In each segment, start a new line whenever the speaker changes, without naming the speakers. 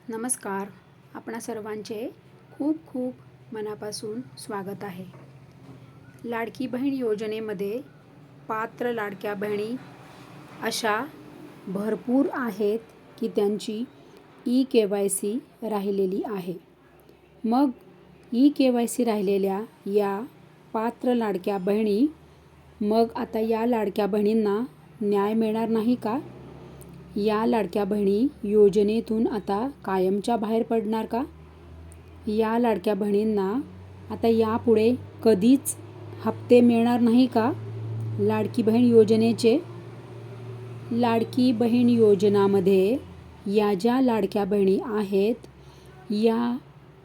नमस्कार. आपणा सर्वांचे खूप खूप मनापासून स्वागत आहे. लाडकी बहीण योजनेमध्ये पात्र लाडक्या बहिणी अशा भरपूर आहेत की त्यांची ई-KYC राहिलेली आहे. मग ई-KYC राहिलेल्या या पात्र लाडक्या बहिणी, मग आता या लाडक्या बहिणींना न्याय मिळणार नाही का? या लाडक्या बहिणी योजनेतून आता कायमच्या बाहेर पडणार का? या लाडक्या बहिणींना आता यापुढे कधीच हप्ते मिळणार नाही का लाडकी बहीण योजनेचे? लाडकी बहीण योजनामध्ये या ज्या लाडक्या बहिणी आहेत या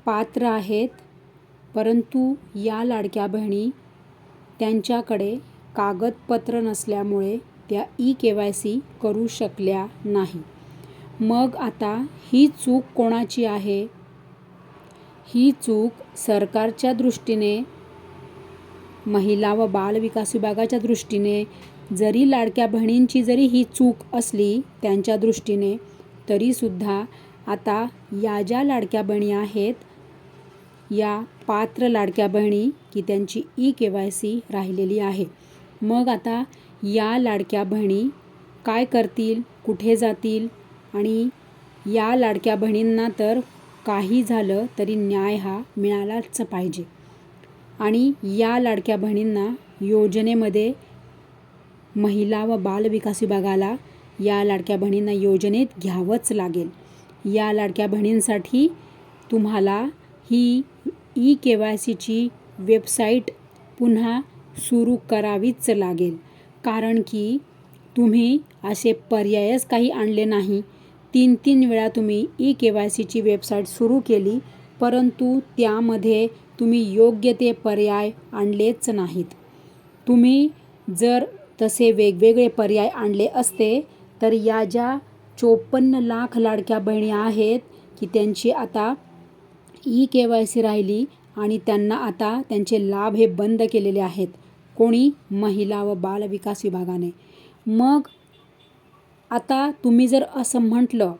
पात्र आहेत, परंतु या लाडक्या बहिणी त्यांच्याकडे कागदपत्र नसल्यामुळे त्या ई-KYC करू शकल्या नाही. मग आता ही चूक कोणाची आहे? ही चूक सरकारच्या दृष्टीने, महिला व बाल विकास विभागाच्या दृष्टीने, जरी लाडक्या बहिणींची जरी ही चूक असली त्यांच्या दृष्टीने, तरीसुद्धा आता या ज्या लाडक्या बहिणी आहेत या पात्र लाडक्या बहिणी की त्यांची ई-KYC राहिलेली आहे. मग आता या लाडक्या बहिणी काय करतील, कुठे जातील? आणि या लाडक्या बहिणींना तर काही झालं तरी न्याय हा मिळालाच पाहिजे. आणि या लाडक्या बहिणींना योजनेमध्ये, महिला व बाल विकास विभागाला या लाडक्या बहिणींना योजनेत घ्यावंच लागेल. या लाडक्या बहिणींसाठी तुम्हाला ही ई-KYCची वेबसाईट पुन्हा सुरू करावीच लागेल. कारण की तुम्ही असे पर्यायच काही आणले नाही. 3 वेळा तुम्ही ई-KYCची वेबसाईट सुरू केली, परंतु त्यामध्ये तुम्ही योग्य ते पर्याय आणलेच नाहीत. तुम्ही जर तसे वेगवेगळे पर्याय आणले असते तर या ज्या 54 लाख लाडक्या बहिणी आहेत की त्यांची आता ई-KYC राहिली आणि त्यांना आता त्यांचे लाभ हे बंद केलेले आहेत. कोणी? महिला व बाल विकास विभागाने. मग आता तुम्ही जर असं म्हटलं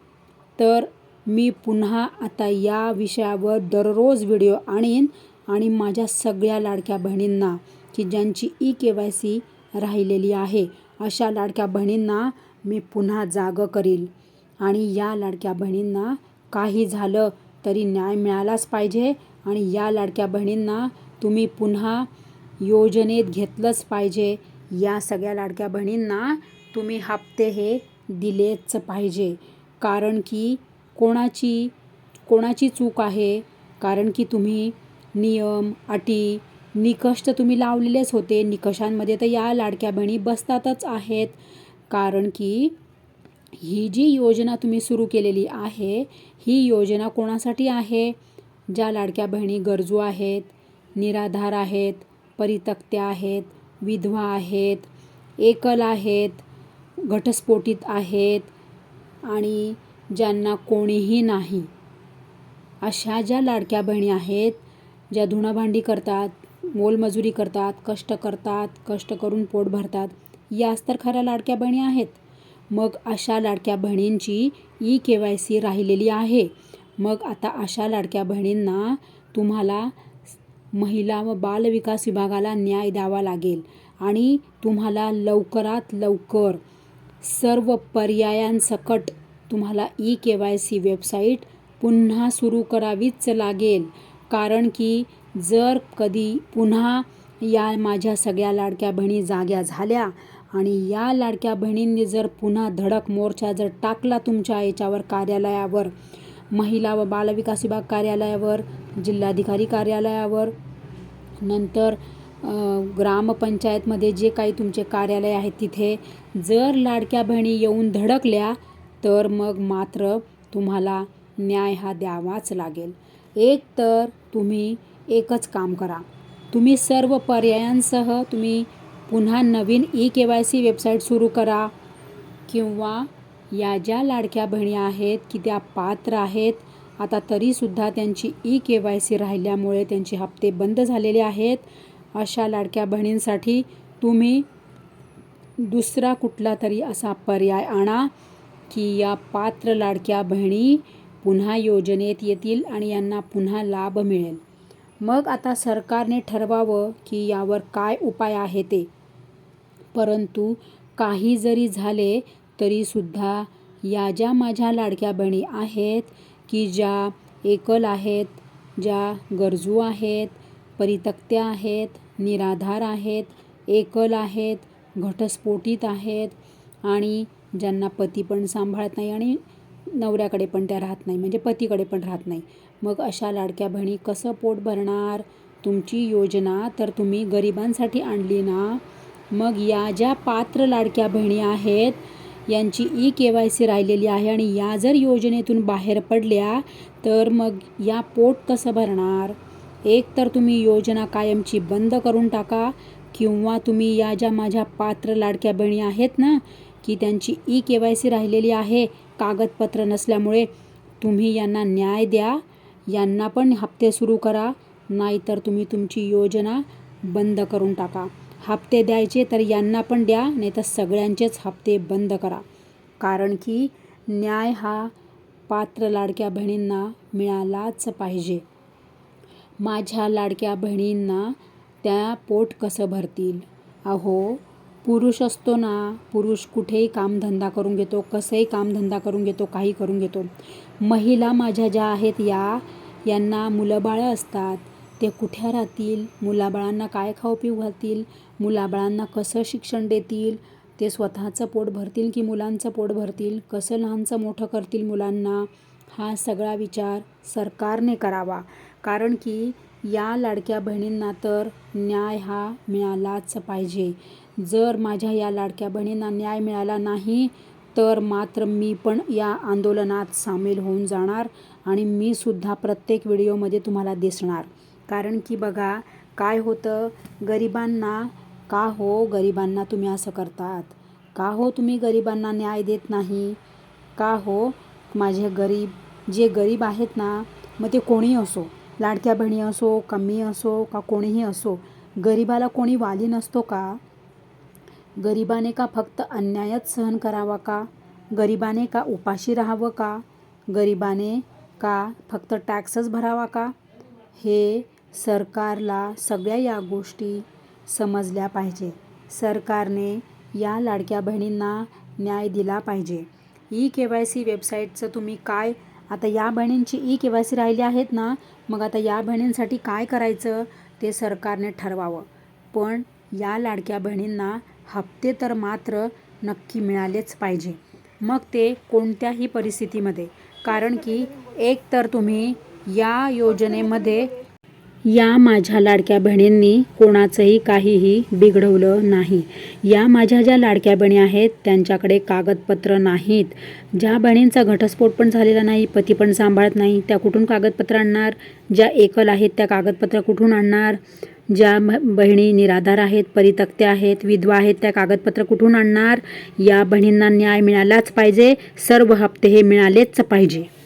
तर मी पुन्हा आता या विषयावर दररोज व्हिडिओ आणीन आणि माझ्या सगळ्या लाडक्या बहिणींना की ज्यांची ई-KYC राहिलेली आहे अशा लाडक्या बहिणींना मी पुन्हा जागं करील. आणि या लाडक्या बहिणींना काही झालं तरी न्याय मिळालाच पाहिजे. आणि या लाडक्या बहिणींना तुम्ही पुन्हा योजनेत घेतलंच पाहिजे. या सगळ्या लाडक्या बहिणींना तुम्ही हप्ते हे दिलेच पाहिजे. कारण की कोणाची चूक आहे? कारण की तुम्ही नियम, अटी, निकष तर तुम्ही लावलेलेच होते. निकषांमध्ये तर या लाडक्या बहिणी बसतातच आहेत. कारण की ही जी योजना तुम्ही सुरू केलेली आहे, ही योजना कोणासाठी आहे? ज्या लाडक्या बहिणी गरजू आहेत, निराधार आहेत, परित्यक्त्या आहेत, विधवा आहेत, एकल आहेत, घटस्फोटित आहेत आणि ज्यांना कोणीही नाही, अशा ज्या लाडक्या बहिणी आहेत, ज्या धुणंभांडी करतात, मोलमजुरी करतात, कष्ट करून पोट भरतात, याच तर खऱ्या लाडक्या बहिणी आहेत. मग अशा लाडक्या बहिणींची ई-KYC राहिलेली आहे. मग आता अशा लाडक्या बहिणींना तुम्हाला महिला व बाल विकास विभागाला न्याय द्यावा लागेल. आणि तुम्हाला लवकरात लवकर सर्व पर्यायांसकट तुम्हाला ई-KYC वेबसाईट पुन्हा सुरू करावीच लागेल. कारण की जर कधी पुन्हा या माझ्या सगळ्या लाडक्या बहिणी जाग्या झाल्या आणि या लाडक्या बहिणींनी जर पुन्हा धडक मोर्चा जर टाकला तुमच्या याच्यावर, कार्यालयावर, महिला व बाल विकास विभाग कार्यालयावर, जिल्हाधिकारी कार्यालयावर, नंतर ग्रामपंचायतमध्ये जे काही तुमचे कार्यालय आहे तिथे जर लाडक्या बहिणी येऊन धडकल्या तर मग मात्र तुम्हाला न्याय हा द्यावाच लागेल. एक तर तुम्ही एकच काम करा, तुम्ही सर्व पर्यायांसह तुम्ही पुन्हा नवीन ई-KYC वेबसाईट सुरू करा. किंवा या ज्या लाडक्या बहिणी आहेत की त्या पात्र आहेत, आता तरीसुद्धा त्यांची ई-KYC राहिल्यामुळे त्यांचे हप्ते बंद झालेले आहेत, अशा लाडक्या बहिणींसाठी तुम्ही दुसरा कुठला तरी असा पर्याय आणा की या पात्र लाडक्या बहिणी पुन्हा योजनेत येतील आणि यांना पुन्हा लाभ मिळेल. मग आता सरकारने ठरवावं की यावर काय उपाय आहे ते. परंतु काही जरी झाले तरीसुद्धा या ज्या माझ्या लाडक्या बहिणी आहेत की ज्या एकल आहेत, ज्या गरजू आहेत, परित्यक्त्या आहेत, निराधार आहेत, एकल आहेत, घटस्फोटित आहेत आणि ज्यांना पती पण सांभाळत नाही आणि नवऱ्याकडे पण त्या राहत नाही, म्हणजे पतीकडे पण राहत नाही. मग अशा लाडक्या बहिणी कसं पोट भरणार? तुमची योजना तर तुम्ही गरिबांसाठी आणली ना. मग या ज्या पात्र लाडक्या बहिणी आहेत यांची KYC राहिलेली आहे आणि या जर योजनेतून बाहेर पडल्या तर मग या पोट कसं भरणार? एक तर तुम्ही योजना कायमची बंद करून टाका किंवा तुम्ही या ज्या माझ्या पात्र लाडक्या बहिणी आहेत ना की त्यांची KYC राहिलेली आहे कागदपत्र नसल्यामुळे, तुम्ही यांना न्याय द्या, यांना पण हप्ते सुरू करा, नाहीतर तुम्ही तुमची योजना बंद करून टाका. हप्ते द्यायचे तर यांना पण द्या, नाही तर सगळ्यांचेच हप्ते बंद करा. कारण की न्याय हा पात्र लाडक्या बहिणींना मिळालाच पाहिजे. माझ्या लाडक्या बहिणींना त्या पोट कसं भरतील? अहो, पुरुष असतो ना, पुरुष कुठेही कामधंदा करून घेतो, कसंही कामधंदा करून घेतो, काही करून घेतो. महिला माझ्या ज्या आहेत यांना मुलंबाळं असतात, ते कुठे राहतील? मुलाबाळांना काय खाऊ पिऊ घालतील? मुलाबाळांना कसं शिक्षण देतील? ते स्वतःचं पोट भरतील की मुलांचं पोट भरतील? कसं लहानचं मोठं करतील मुलांना? हा सगळा विचार सरकारने करावा. कारण की या लाडक्या बहिणींना तर न्याय हा मिळालाच पाहिजे. जर माझ्या या लाडक्या बहिणींना न्याय मिळाला नाही तर मात्र मी पण या आंदोलनात सामील होऊन जाणार आणि मी सुद्धा प्रत्येक व्हिडिओमध्ये तुम्हाला दिसणार. कारण की बघा काय होतं, गरिबांना गरिबांना तुम्ही असं करतात? का हो तुम्ही गरिबांना न्याय देत नाही? का हो? माझे जे गरीब आहेत ना, मग ते कोणी असो, लाडक्या बहिणी असो, कमी असो का कोणीही असो, गरिबाला कोणी वाली नसतो का? गरिबाने का फक्त अन्यायच सहन करावा का? गरिबाने का उपाशी राहावं का? गरिबाने का फक्त टॅक्सच भरावा का? हे सरकारला सगळ्या या गोष्टी समजल्या पाहिजे. सरकारने या लाडक्या बहिणींना न्याय दिला पाहिजे. KYC वेबसाईटचं तुम्ही काय, आता या बहिणींची KYC राहिली आहेत ना, मग आता या बहिणींसाठी काय करायचं ते सरकारने ठरवावं. पण या लाडक्या बहिणींना हप्ते तर मात्र नक्की मिळालेच पाहिजे, मग ते कोणत्याही परिस्थितीमध्ये. कारण की एक तर तुम्ही या योजनेमध्ये या माझ्या लाडक्या बहिणींनी कोणाचंही काहीही बिघडवलं नाही. या माझ्या ज्या लाडक्या बहिणी आहेत त्यांच्याकडे कागदपत्र नाहीत. ज्या बहिणींचा घटस्फोट पण झालेला नाही, पती पण सांभाळत नाही, त्या कुठून कागदपत्र आणणार? ज्या एकल आहेत त्या कागदपत्र कुठून आणणार? ज्या बहिणी निराधार आहेत, परित्यक्त्या आहेत, विधवा आहेत, त्या कागदपत्र कुठून आणणार? या बहिणींना न्याय मिळालाच पाहिजे. सर्व हप्ते हे मिळालेच पाहिजे.